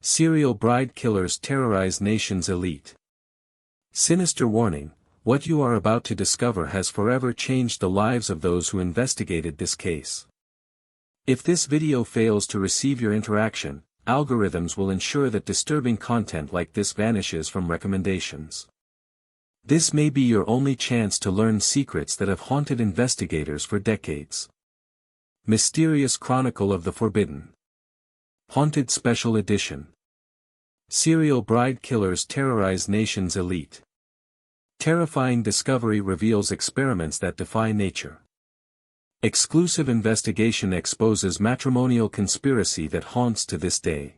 Serial bride killers terrorize nation's elite. Sinister warning, what you are about to discover has forever changed the lives of those who investigated this case. If this video fails to receive your interaction, algorithms will ensure that disturbing content like this vanishes from recommendations. This may be your only chance to learn secrets that have haunted investigators for decades. Mysterious Chronicle of the Forbidden. Haunted Special Edition. Serial bride killers terrorize nation's elite. Terrifying discovery reveals experiments that defy nature. Exclusive investigation exposes matrimonial conspiracy that haunts to this day.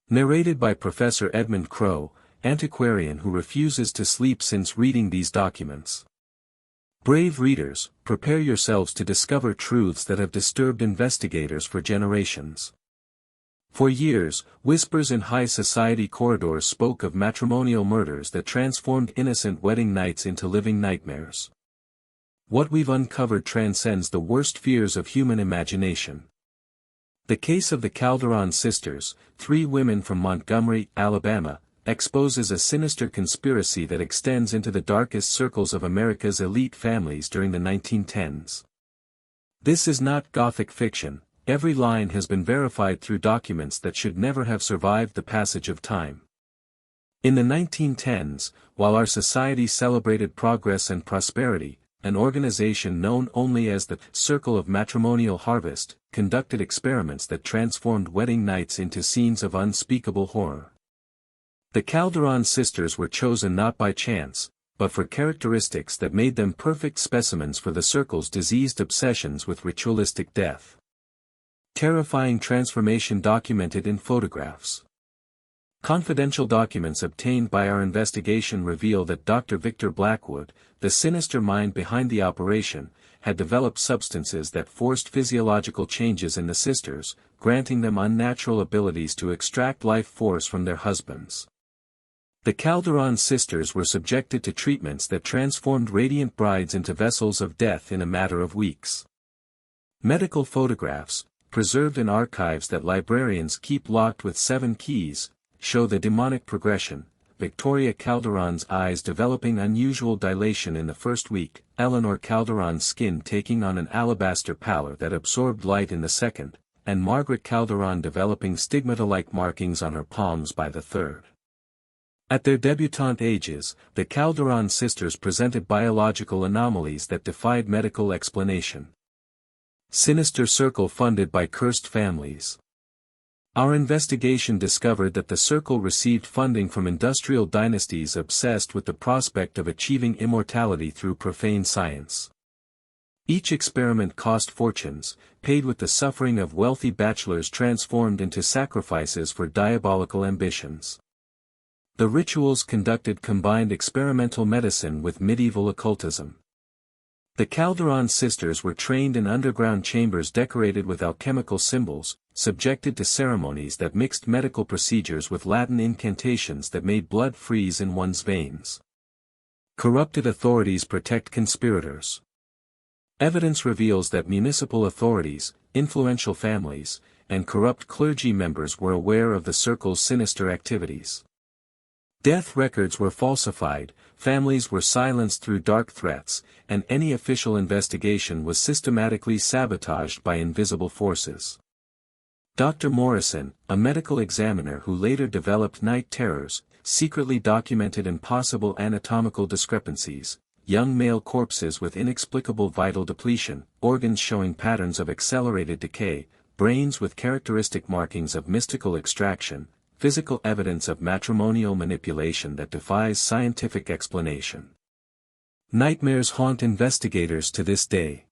Narrated by Professor Edmund Crowe, antiquarian who refuses to sleep since reading these documents. Brave readers, prepare yourselves to discover truths that have disturbed investigators for generations. For years, whispers in high society corridors spoke of matrimonial murders that transformed innocent wedding nights into living nightmares. What we've uncovered transcends the worst fears of human imagination. The case of the Calderon sisters, 3 women from Montgomery, Alabama, exposes a sinister conspiracy that extends into the darkest circles of America's elite families during the 1910s. This is not Gothic fiction. Every line has been verified through documents that should never have survived the passage of time. In the 1910s, while our society celebrated progress and prosperity, an organization known only as the Circle of Matrimonial Harvest conducted experiments that transformed wedding nights into scenes of unspeakable horror. The Calderon sisters were chosen not by chance, but for characteristics that made them perfect specimens for the Circle's diseased obsessions with ritualistic death. Terrifying transformation documented in photographs. Confidential documents obtained by our investigation reveal that Dr. Victor Blackwood, the sinister mind behind the operation, had developed substances that forced physiological changes in the sisters, granting them unnatural abilities to extract life force from their husbands. The Calderon sisters were subjected to treatments that transformed radiant brides into vessels of death in a matter of weeks. Medical photographs, preserved in archives that librarians keep locked with 7 keys, show the demonic progression, Victoria Calderon's eyes developing unusual dilation in the first week, Eleanor Calderon's skin taking on an alabaster pallor that absorbed light in the second, and Margaret Calderon developing stigmata-like markings on her palms by the third. At their debutante ages, the Calderon sisters presented biological anomalies that defied medical explanation. Sinister circle funded by cursed families. Our investigation discovered that the circle received funding from industrial dynasties obsessed with the prospect of achieving immortality through profane science. Each experiment cost fortunes, paid with the suffering of wealthy bachelors transformed into sacrifices for diabolical ambitions. The rituals conducted combined experimental medicine with medieval occultism. The Calderon sisters were trained in underground chambers decorated with alchemical symbols, subjected to ceremonies that mixed medical procedures with Latin incantations that made blood freeze in one's veins. Corrupted authorities protect conspirators. Evidence reveals that municipal authorities, influential families, and corrupt clergy members were aware of the circle's sinister activities. Death records were falsified, families were silenced through dark threats, and any official investigation was systematically sabotaged by invisible forces. Dr. Morrison, a medical examiner who later developed night terrors, secretly documented impossible anatomical discrepancies, young male corpses with inexplicable vital depletion, organs showing patterns of accelerated decay, brains with characteristic markings of mystical extraction, physical evidence of matrimonial manipulation that defies scientific explanation. Nightmares haunt investigators to this day.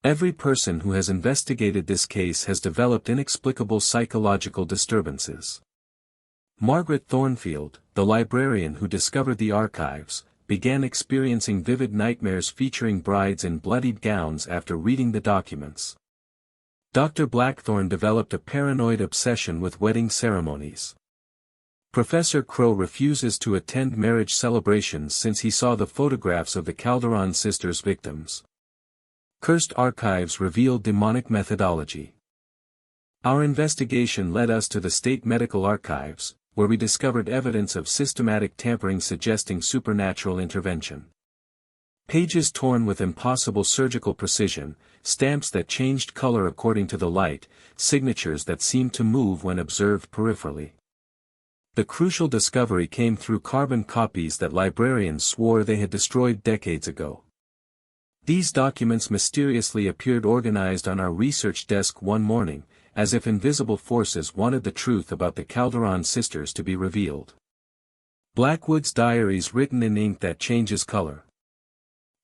Every person who has investigated this case has developed inexplicable psychological disturbances. Margaret Thornfield, the librarian who discovered the archives, began experiencing vivid nightmares featuring brides in bloodied gowns after reading the documents. Dr. Blackthorne developed a paranoid obsession with wedding ceremonies. Professor Crowe refuses to attend marriage celebrations since he saw the photographs of the Calderon sisters' victims. Cursed archives reveal demonic methodology. Our investigation led us to the State Medical Archives, where we discovered evidence of systematic tampering suggesting supernatural intervention. Pages torn with impossible surgical precision, stamps that changed color according to the light, signatures that seemed to move when observed peripherally. The crucial discovery came through carbon copies that librarians swore they had destroyed decades ago. These documents mysteriously appeared organized on our research desk one morning, as if invisible forces wanted the truth about the Calderon sisters to be revealed. Blackwood's diaries written in ink that changes color.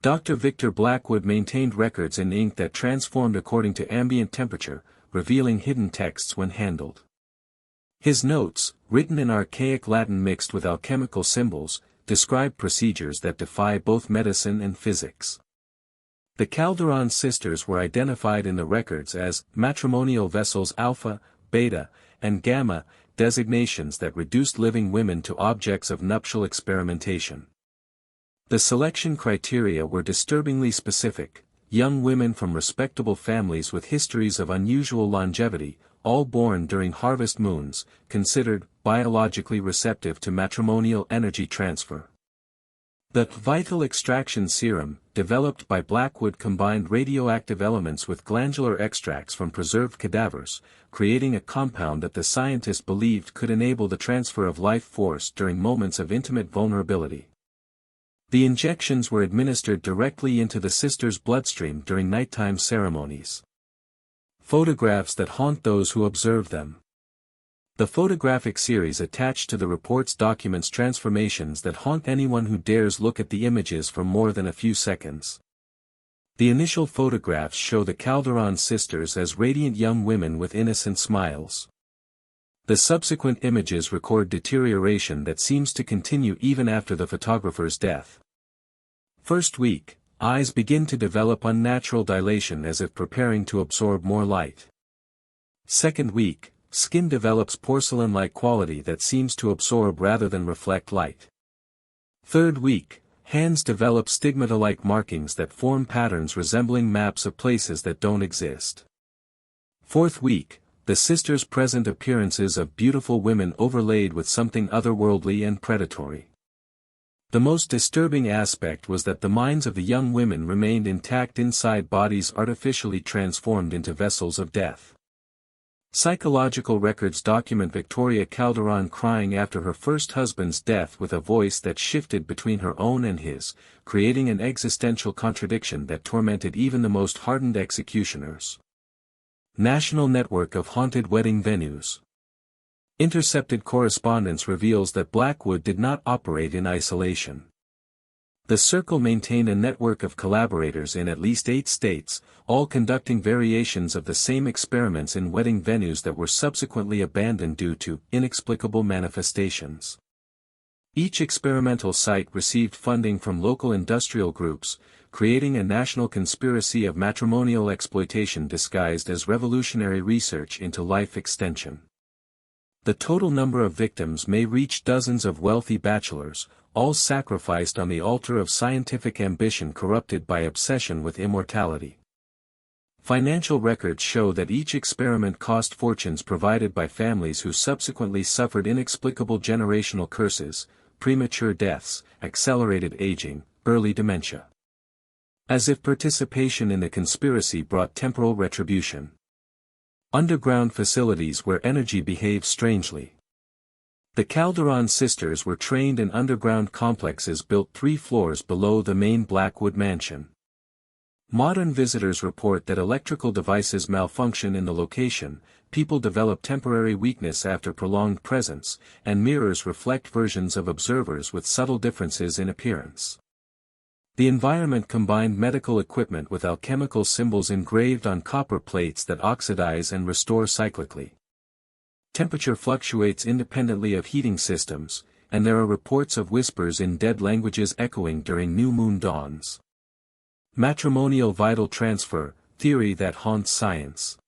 Dr. Victor Blackwood maintained records in ink that transformed according to ambient temperature, revealing hidden texts when handled. His notes, written in archaic Latin mixed with alchemical symbols, describe procedures that defy both medicine and physics. The Calderon sisters were identified in the records as matrimonial vessels Alpha, Beta, and Gamma, designations that reduced living women to objects of nuptial experimentation. The selection criteria were disturbingly specific: young women from respectable families with histories of unusual longevity, all born during harvest moons, considered biologically receptive to matrimonial energy transfer. The vital extraction serum, developed by Blackwood, combined radioactive elements with glandular extracts from preserved cadavers, creating a compound that the scientists believed could enable the transfer of life force during moments of intimate vulnerability. The injections were administered directly into the sisters' bloodstream during nighttime ceremonies. Photographs that haunt those who observe them. The photographic series attached to the reports documents transformations that haunt anyone who dares look at the images for more than a few seconds. The initial photographs show the Calderon sisters as radiant young women with innocent smiles. The subsequent images record deterioration that seems to continue even after the photographer's death. First week, eyes begin to develop unnatural dilation as if preparing to absorb more light. Second week, skin develops porcelain-like quality that seems to absorb rather than reflect light. Third week, hands develop stigmata-like markings that form patterns resembling maps of places that don't exist. Fourth week, the sisters present appearances of beautiful women overlaid with something otherworldly and predatory. The most disturbing aspect was that the minds of the young women remained intact inside bodies artificially transformed into vessels of death. Psychological records document Victoria Calderon crying after her first husband's death with a voice that shifted between her own and his, creating an existential contradiction that tormented even the most hardened executioners. National Network of Haunted Wedding Venues. Intercepted correspondence reveals that Blackwood did not operate in isolation. The Circle maintained a network of collaborators in at least 8 states, all conducting variations of the same experiments in wedding venues that were subsequently abandoned due to inexplicable manifestations. Each experimental site received funding from local industrial groups, creating a national conspiracy of matrimonial exploitation disguised as revolutionary research into life extension. The total number of victims may reach dozens of wealthy bachelors, all sacrificed on the altar of scientific ambition corrupted by obsession with immortality. Financial records show that each experiment cost fortunes provided by families who subsequently suffered inexplicable generational curses, premature deaths, accelerated aging, early dementia. As if participation in the conspiracy brought temporal retribution. Underground facilities where energy behaves strangely. The Calderon sisters were trained in underground complexes built 3 floors below the main Blackwood mansion. Modern visitors report that electrical devices malfunction in the location, people develop temporary weakness after prolonged presence, and mirrors reflect versions of observers with subtle differences in appearance. The environment combined medical equipment with alchemical symbols engraved on copper plates that oxidize and restore cyclically. Temperature fluctuates independently of heating systems, and there are reports of whispers in dead languages echoing during new moon dawns. Matrimonial vital transfer, theory that haunts science.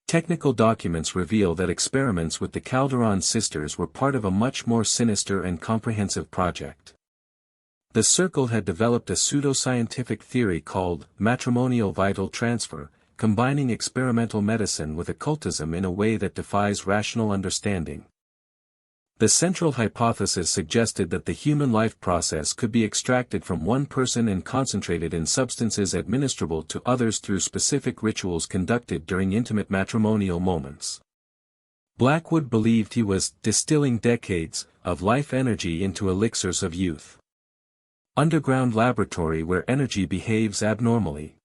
Technical documents reveal that experiments with the Calderon sisters were part of a much more sinister and comprehensive project. The Circle had developed a pseudoscientific theory called matrimonial vital transfer, combining experimental medicine with occultism in a way that defies rational understanding. The central hypothesis suggested that the human life process could be extracted from one person and concentrated in substances administrable to others through specific rituals conducted during intimate matrimonial moments. Blackwood believed he was distilling decades of life energy into elixirs of youth. Underground laboratory where energy behaves abnormally.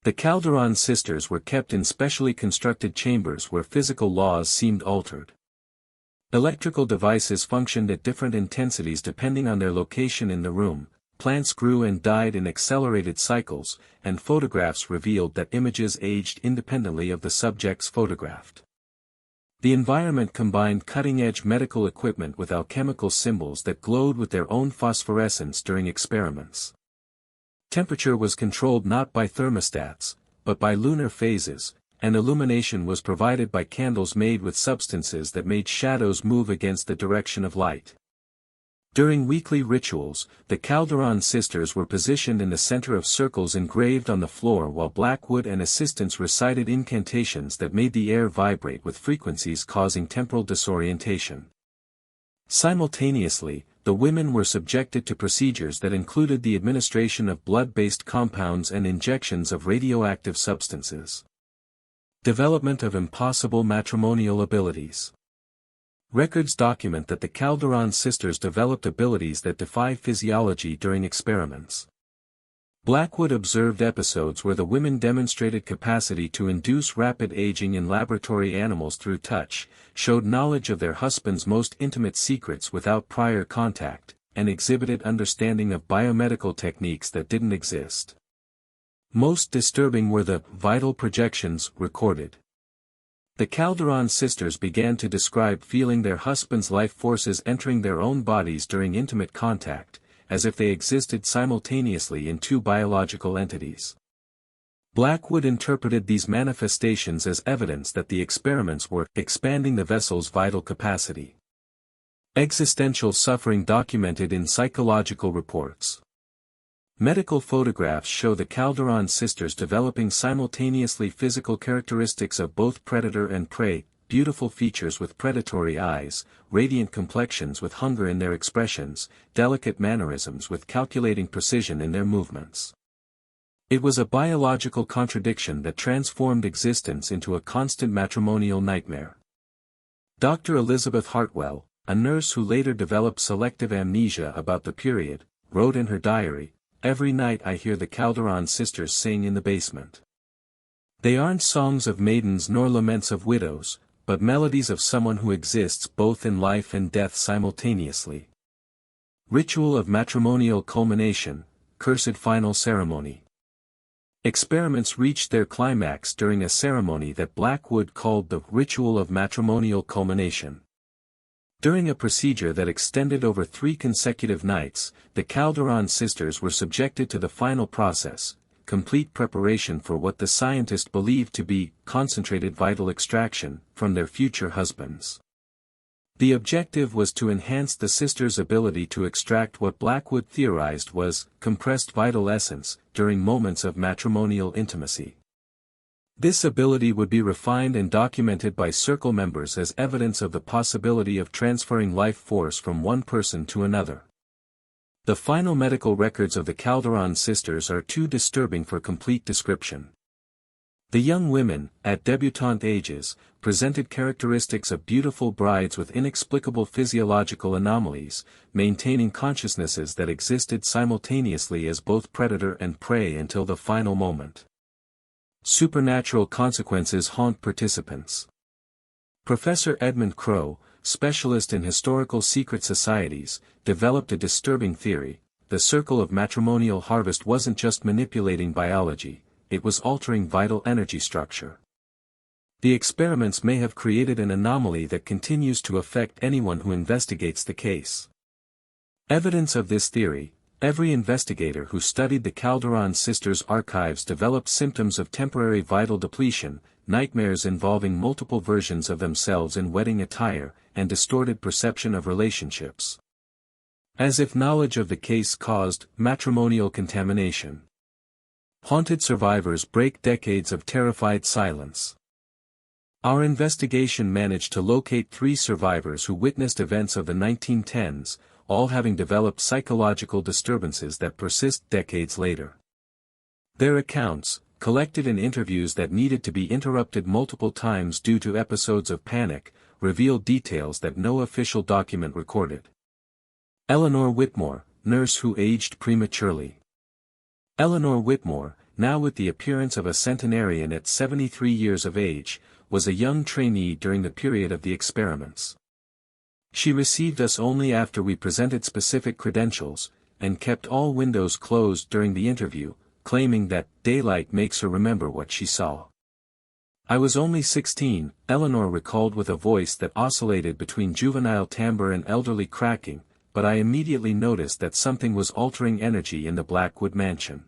The Calderon sisters were kept in specially constructed chambers where physical laws seemed altered. Electrical devices functioned at different intensities depending on their location in the room, plants grew and died in accelerated cycles, and photographs revealed that images aged independently of the subjects photographed. The environment combined cutting-edge medical equipment with alchemical symbols that glowed with their own phosphorescence during experiments. Temperature was controlled not by thermostats, but by lunar phases, and illumination was provided by candles made with substances that made shadows move against the direction of light. During weekly rituals, the Calderon sisters were positioned in the center of circles engraved on the floor while Blackwood and assistants recited incantations that made the air vibrate with frequencies causing temporal disorientation. Simultaneously, the women were subjected to procedures that included the administration of blood-based compounds and injections of radioactive substances. Development of impossible matrimonial abilities. Records document that the Calderon sisters developed abilities that defy physiology during experiments. Blackwood observed episodes where the women demonstrated capacity to induce rapid aging in laboratory animals through touch, showed knowledge of their husband's most intimate secrets without prior contact, and exhibited understanding of biomedical techniques that didn't exist. Most disturbing were the vital projections recorded. The Calderon sisters began to describe feeling their husband's life forces entering their own bodies during intimate contact, as if they existed simultaneously in two biological entities. Blackwood interpreted these manifestations as evidence that the experiments were expanding the vessel's vital capacity. Existential suffering documented in psychological reports. Medical photographs show the Calderon sisters developing simultaneously physical characteristics of both predator and prey, beautiful features with predatory eyes, radiant complexions with hunger in their expressions, delicate mannerisms with calculating precision in their movements. It was a biological contradiction that transformed existence into a constant matrimonial nightmare. Dr. Elizabeth Hartwell, a nurse who later developed selective amnesia about the period, wrote in her diary, "Every night I hear the Calderon sisters sing in the basement. They aren't songs of maidens nor laments of widows, but melodies of someone who exists both in life and death simultaneously." Ritual of matrimonial culmination, cursed final ceremony. Experiments reached their climax during a ceremony that Blackwood called the ritual of matrimonial culmination. During a procedure that extended over 3 consecutive nights, the Calderon sisters were subjected to the final process, complete preparation for what the scientist believed to be concentrated vital extraction from their future husbands. The objective was to enhance the sisters' ability to extract what Blackwood theorized was compressed vital essence during moments of matrimonial intimacy. This ability would be refined and documented by circle members as evidence of the possibility of transferring life force from one person to another. The final medical records of the Calderon sisters are too disturbing for complete description. The young women, at debutante ages, presented characteristics of beautiful brides with inexplicable physiological anomalies, maintaining consciousnesses that existed simultaneously as both predator and prey until the final moment. Supernatural consequences haunt participants. Professor Edmund Crowe, specialist in historical secret societies, developed a disturbing theory. The circle of matrimonial harvest wasn't just manipulating biology, it was altering vital energy structure. The experiments may have created an anomaly that continues to affect anyone who investigates the case. Evidence of this theory. Every investigator who studied the Calderon sisters' archives developed symptoms of temporary vital depletion, nightmares involving multiple versions of themselves in wedding attire, and distorted perception of relationships. As if knowledge of the case caused matrimonial contamination. Haunted survivors break decades of terrified silence. Our investigation managed to locate 3 survivors who witnessed events of the 1910s, all having developed psychological disturbances that persist decades later. Their accounts, collected in interviews that needed to be interrupted multiple times due to episodes of panic, reveal details that no official document recorded. Eleanor Whitmore, nurse who aged prematurely. Eleanor Whitmore, now with the appearance of a centenarian at 73 years of age, was a young trainee during the period of the experiments. She received us only after we presented specific credentials, and kept all windows closed during the interview, claiming that daylight makes her remember what she saw. "I was only 16, Eleanor recalled with a voice that oscillated between juvenile timbre and elderly cracking, but I immediately noticed that something was altering energy in the Blackwood mansion.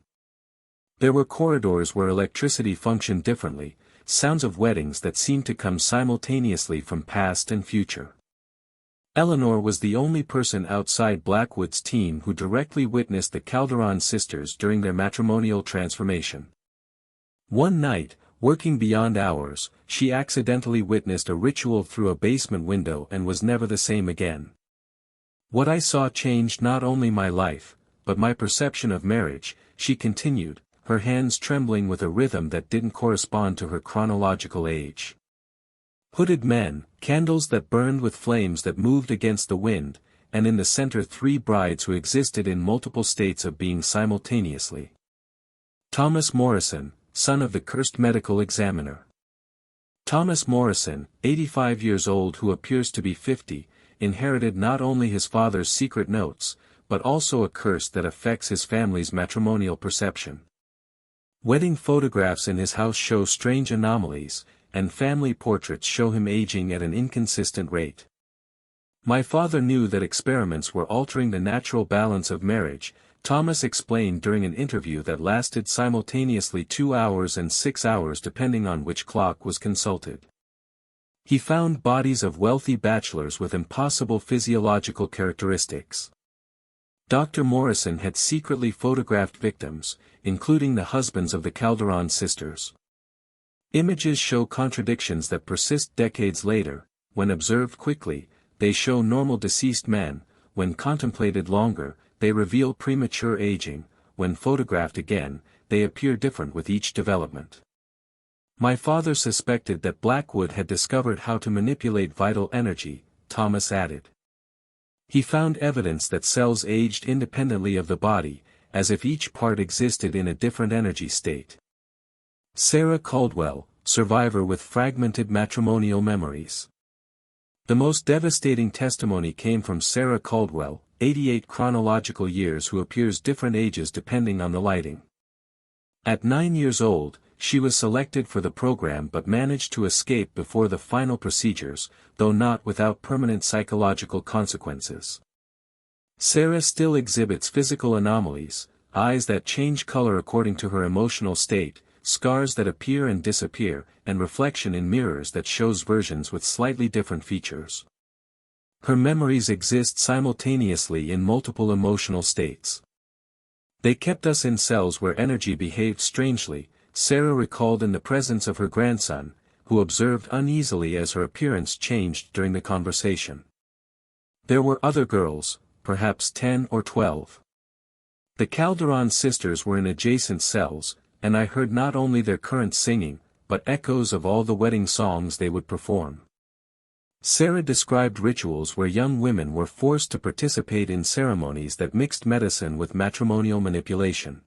There were corridors where electricity functioned differently, sounds of weddings that seemed to come simultaneously from past and future." Eleanor was the only person outside Blackwood's team who directly witnessed the Calderon sisters during their matrimonial transformation. One night, working beyond hours, she accidentally witnessed a ritual through a basement window and was never the same again. "What I saw changed not only my life, but my perception of marriage," she continued, her hands trembling with a rhythm that didn't correspond to her chronological age. Hooded men, candles that burned with flames that moved against the wind, and in the center 3 brides who existed in multiple states of being simultaneously. Thomas Morrison, son of the cursed medical examiner. Thomas Morrison, 85 years old who appears to be 50, inherited not only his father's secret notes, but also a curse that affects his family's matrimonial perception. Wedding photographs in his house show strange anomalies, and family portraits show him aging at an inconsistent rate. "My father knew that experiments were altering the natural balance of marriage," Thomas explained during an interview that lasted simultaneously 2 hours and 6 hours depending on which clock was consulted. "He found bodies of wealthy bachelors with impossible physiological characteristics." Dr. Morrison had secretly photographed victims, including the husbands of the Calderon sisters. Images show contradictions that persist decades later. When observed quickly, they show normal deceased men; when contemplated longer, they reveal premature aging; when photographed again, they appear different with each development. "My father suspected that Blackwood had discovered how to manipulate vital energy," Thomas added. "He found evidence that cells aged independently of the body, as if each part existed in a different energy state." Sarah Caldwell, survivor with fragmented matrimonial memories. The most devastating testimony came from Sarah Caldwell, 88 chronological years, who appears different ages depending on the lighting. At 9 years old, she was selected for the program but managed to escape before the final procedures, though not without permanent psychological consequences. Sarah still exhibits physical anomalies, eyes that change color according to her emotional state, scars that appear and disappear, and reflection in mirrors that shows versions with slightly different features. Her memories exist simultaneously in multiple emotional states. "They kept us in cells where energy behaved strangely," Sarah recalled in the presence of her grandson, who observed uneasily as her appearance changed during the conversation. There were other girls, perhaps 10 or 12. The Calderon sisters were in adjacent cells, and I heard not only their current singing, but echoes of all the wedding songs they would perform. Sarah described rituals where young women were forced to participate in ceremonies that mixed medicine with matrimonial manipulation.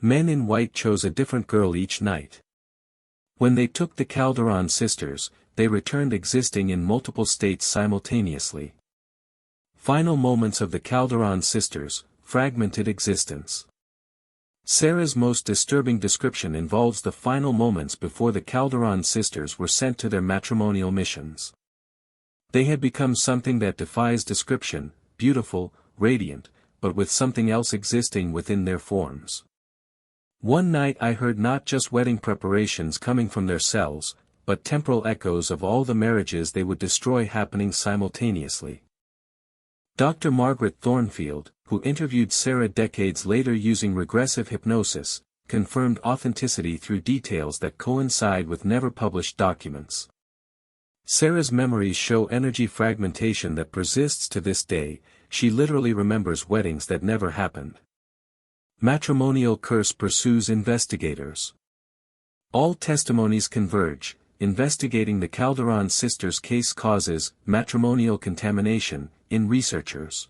Men in white chose a different girl each night. When they took the Calderon sisters, they returned existing in multiple states simultaneously. Final moments of the Calderon sisters, fragmented existence. Sarah's most disturbing description involves the final moments before the Calderon sisters were sent to their matrimonial missions. They had become something that defies description, beautiful, radiant, but with something else existing within their forms. "One night I heard not just wedding preparations coming from their cells, but temporal echoes of all the marriages they would destroy happening simultaneously." Dr. Margaret Thornfield, who interviewed Sarah decades later using regressive hypnosis, confirmed authenticity through details that coincide with never-published documents. Sarah's memories show energy fragmentation that persists to this day. She literally remembers weddings that never happened. Matrimonial curse pursues investigators. All testimonies converge. Investigating the Calderon sisters' case causes matrimonial contamination in researchers.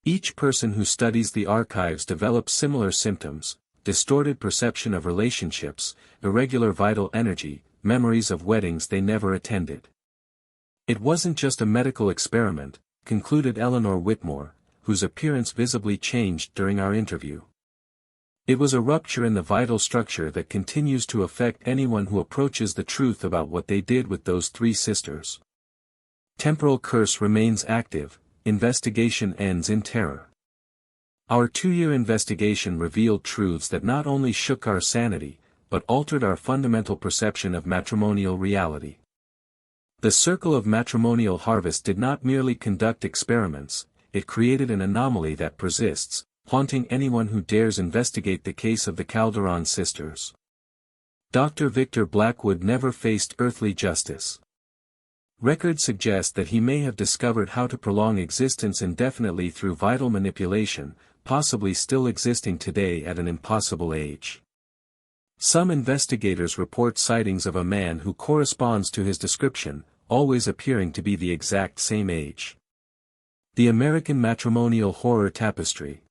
Each person who studies the archives develops similar symptoms: distorted perception of relationships, irregular vital energy, memories of weddings they never attended. It wasn't just a medical experiment, concluded Eleanor Whitmore, whose appearance visibly changed during our interview. It was a rupture in the vital structure that continues to affect anyone who approaches the truth about what they did with those three sisters. Temporal curse remains active. Investigation ends in terror. Our 2-year investigation revealed truths that not only shook our sanity, but altered our fundamental perception of matrimonial reality. The circle of matrimonial harvest did not merely conduct experiments, it created an anomaly that persists, haunting anyone who dares investigate the case of the Calderon sisters. Dr. Victor Blackwood never faced earthly justice. Records suggest that he may have discovered how to prolong existence indefinitely through vital manipulation, possibly still existing today at an impossible age. Some investigators report sightings of a man who corresponds to his description, always appearing to be the exact same age. The American matrimonial horror tapestry.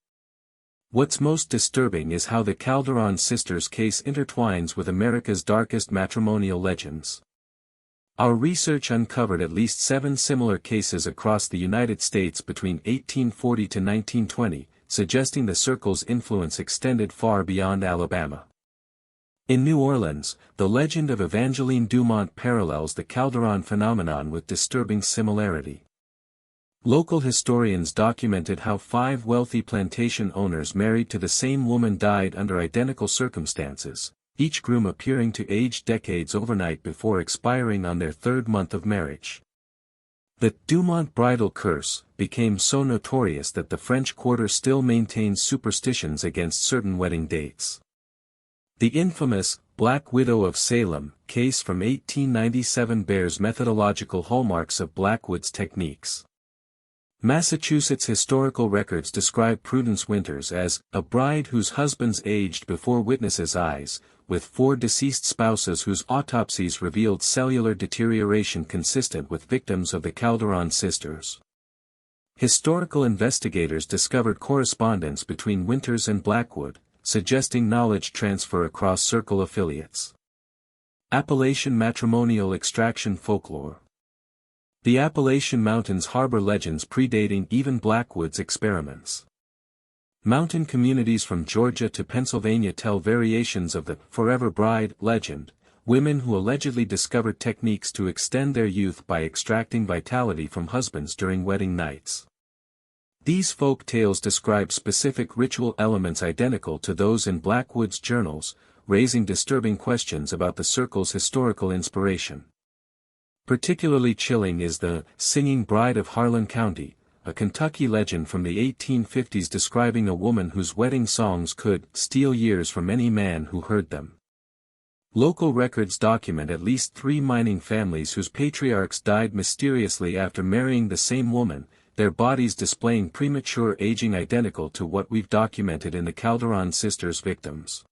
What's most disturbing is how the Calderon sisters' case intertwines with America's darkest matrimonial legends. Our research uncovered at least 7 similar cases across the United States between 1840 to 1920, suggesting the circle's influence extended far beyond Alabama. In New Orleans, the legend of Evangeline Dumont parallels the Calderon phenomenon with disturbing similarity. Local historians documented how 5 wealthy plantation owners married to the same woman died under identical circumstances, each groom appearing to age decades overnight before expiring on their 3rd month of marriage. The Dumont bridal curse became so notorious that the French Quarter still maintains superstitions against certain wedding dates. The infamous Black Widow of Salem case from 1897 bears methodological hallmarks of Blackwood's techniques. Massachusetts historical records describe Prudence Winters as a bride whose husbands aged before witnesses' eyes, with 4 deceased spouses whose autopsies revealed cellular deterioration consistent with victims of the Calderon sisters. Historical investigators discovered correspondence between Winters and Blackwood, suggesting knowledge transfer across circle affiliates. Appalachian matrimonial extraction folklore. The Appalachian Mountains harbor legends predating even Blackwood's experiments. Mountain communities from Georgia to Pennsylvania tell variations of the Forever Bride legend, women who allegedly discovered techniques to extend their youth by extracting vitality from husbands during wedding nights. These folk tales describe specific ritual elements identical to those in Blackwood's journals, raising disturbing questions about the circle's historical inspiration. Particularly chilling is the Singing Bride of Harlan County, a Kentucky legend from the 1850s describing a woman whose wedding songs could steal years from any man who heard them. Local records document at least 3 mining families whose patriarchs died mysteriously after marrying the same woman, their bodies displaying premature aging identical to what we've documented in the Calderon sisters' victims.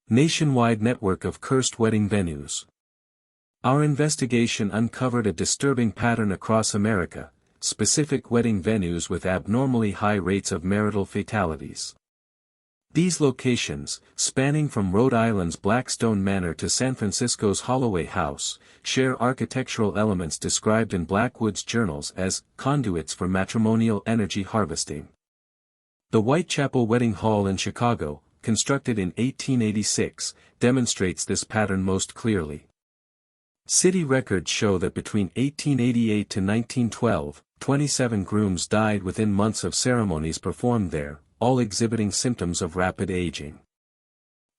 Nationwide network of cursed wedding venues. Our investigation uncovered a disturbing pattern across America, specific wedding venues with abnormally high rates of marital fatalities. These locations, spanning from Rhode Island's Blackstone Manor to San Francisco's Holloway House, share architectural elements described in Blackwood's journals as conduits for matrimonial energy harvesting. The Whitechapel Wedding Hall in Chicago, constructed in 1886, demonstrates this pattern most clearly. City records show that between 1888 to 1912, 27 grooms died within months of ceremonies performed there, all exhibiting symptoms of rapid aging.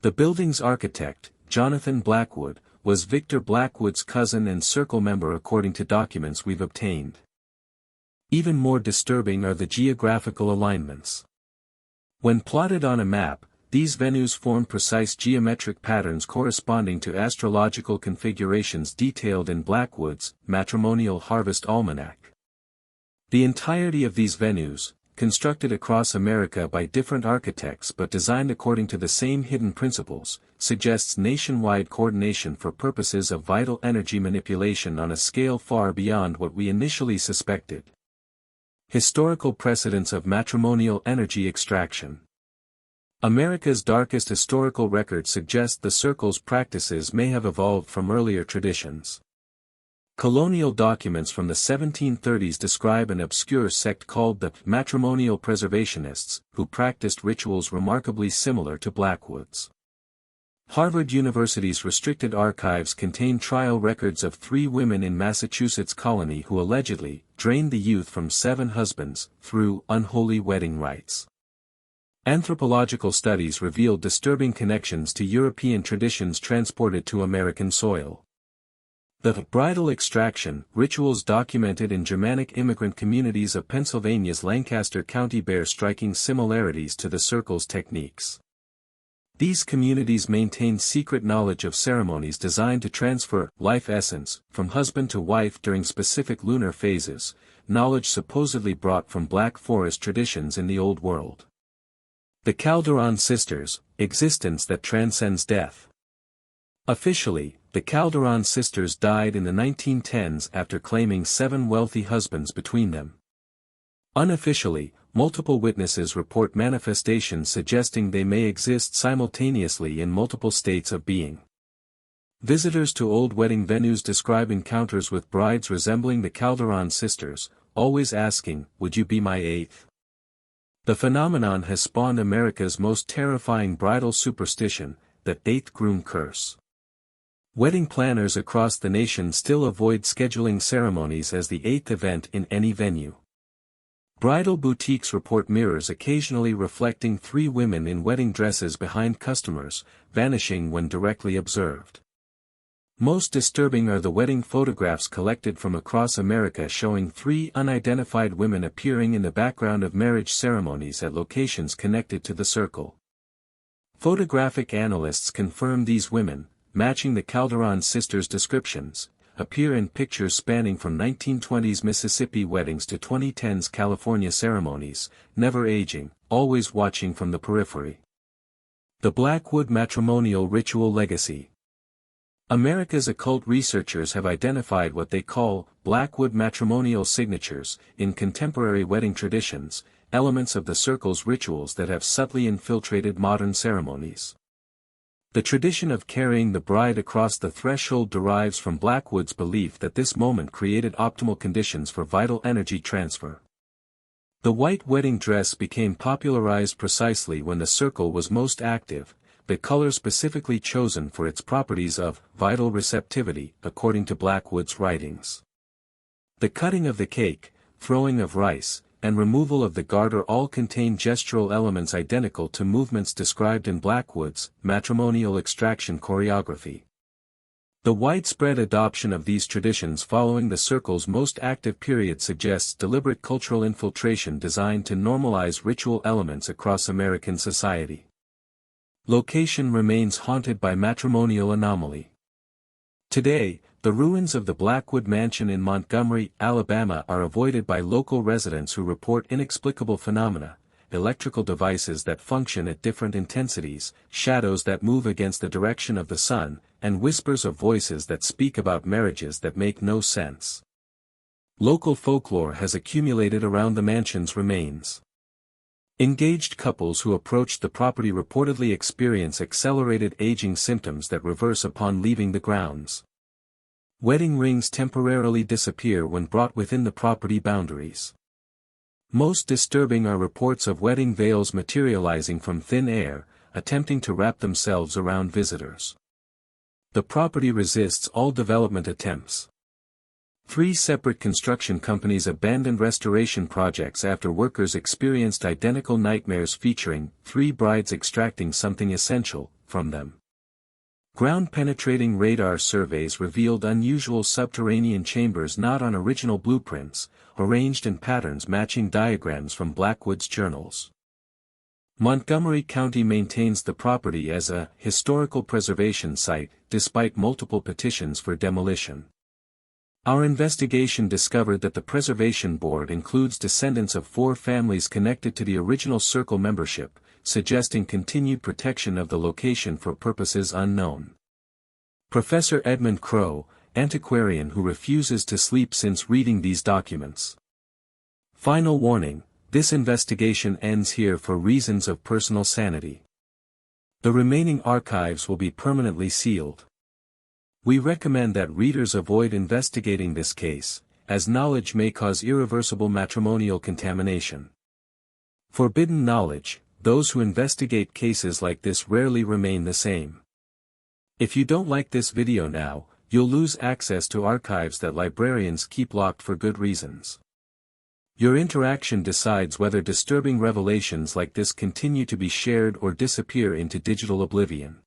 The building's architect, Jonathan Blackwood, was Victor Blackwood's cousin and circle member according to documents we've obtained. Even more disturbing are the geographical alignments. When plotted on a map, these venues form precise geometric patterns corresponding to astrological configurations detailed in Blackwood's Matrimonial Harvest Almanac. The entirety of these venues, constructed across America by different architects but designed according to the same hidden principles, suggests nationwide coordination for purposes of vital energy manipulation on a scale far beyond what we initially suspected. Historical precedents of matrimonial energy extraction. America's darkest historical record suggests the circle's practices may have evolved from earlier traditions. Colonial documents from the 1730s describe an obscure sect called the matrimonial preservationists, who practiced rituals remarkably similar to Blackwood's. Harvard University's restricted archives contain trial records of 3 women in Massachusetts colony who allegedly drained the youth from 7 husbands through unholy wedding rites. Anthropological studies revealed disturbing connections to European traditions transported to American soil. The bridal extraction rituals documented in Germanic immigrant communities of Pennsylvania's Lancaster County bear striking similarities to the circle's techniques. These communities maintained secret knowledge of ceremonies designed to transfer life essence from husband to wife during specific lunar phases, knowledge supposedly brought from Black Forest traditions in the Old World. The Calderon sisters, existence that transcends death. Officially, the Calderon sisters died in the 1910s after claiming 7 wealthy husbands between them. Unofficially, multiple witnesses report manifestations suggesting they may exist simultaneously in multiple states of being. Visitors to old wedding venues describe encounters with brides resembling the Calderon sisters, always asking, "Would you be my 8th?" The phenomenon has spawned America's most terrifying bridal superstition, the 8th groom curse. Wedding planners across the nation still avoid scheduling ceremonies as the 8th event in any venue. Bridal boutiques report mirrors occasionally reflecting 3 women in wedding dresses behind customers, vanishing when directly observed. Most disturbing are the wedding photographs collected from across America showing 3 unidentified women appearing in the background of marriage ceremonies at locations connected to the circle. Photographic analysts confirm these women, matching the Calderon sisters' descriptions, appear in pictures spanning from 1920s Mississippi weddings to 2010s California ceremonies, never aging, always watching from the periphery. The Blackwood matrimonial ritual legacy. America's occult researchers have identified what they call Blackwood matrimonial signatures in contemporary wedding traditions, elements of the circle's rituals that have subtly infiltrated modern ceremonies. The tradition of carrying the bride across the threshold derives from Blackwood's belief that this moment created optimal conditions for vital energy transfer. The white wedding dress became popularized precisely when the circle was most active, the color specifically chosen for its properties of vital receptivity, according to Blackwood's writings. The cutting of the cake, throwing of rice, and removal of the garter all contain gestural elements identical to movements described in Blackwood's matrimonial extraction choreography. The widespread adoption of these traditions following the circle's most active period suggests deliberate cultural infiltration designed to normalize ritual elements across American society. Location remains haunted by matrimonial anomaly. Today, the ruins of the Blackwood Mansion in Montgomery, Alabama are avoided by local residents who report inexplicable phenomena, electrical devices that function at different intensities, shadows that move against the direction of the sun, and whispers of voices that speak about marriages that make no sense. Local folklore has accumulated around the mansion's remains. Engaged couples who approach the property reportedly experience accelerated aging symptoms that reverse upon leaving the grounds. Wedding rings temporarily disappear when brought within the property boundaries. Most disturbing are reports of wedding veils materializing from thin air, attempting to wrap themselves around visitors. The property resists all development attempts. 3 separate construction companies abandoned restoration projects after workers experienced identical nightmares featuring 3 brides extracting something essential from them. Ground-penetrating radar surveys revealed unusual subterranean chambers not on original blueprints, arranged in patterns matching diagrams from Blackwood's journals. Montgomery County maintains the property as a historical preservation site, despite multiple petitions for demolition. Our investigation discovered that the Preservation Board includes descendants of 4 families connected to the original Circle membership, suggesting continued protection of the location for purposes unknown. Professor Edmund Crow, antiquarian who refuses to sleep since reading these documents. Final warning, this investigation ends here for reasons of personal sanity. The remaining archives will be permanently sealed. We recommend that readers avoid investigating this case, as knowledge may cause irreversible matrimonial contamination. Forbidden knowledge, those who investigate cases like this rarely remain the same. If you don't like this video now, you'll lose access to archives that librarians keep locked for good reasons. Your interaction decides whether disturbing revelations like this continue to be shared or disappear into digital oblivion.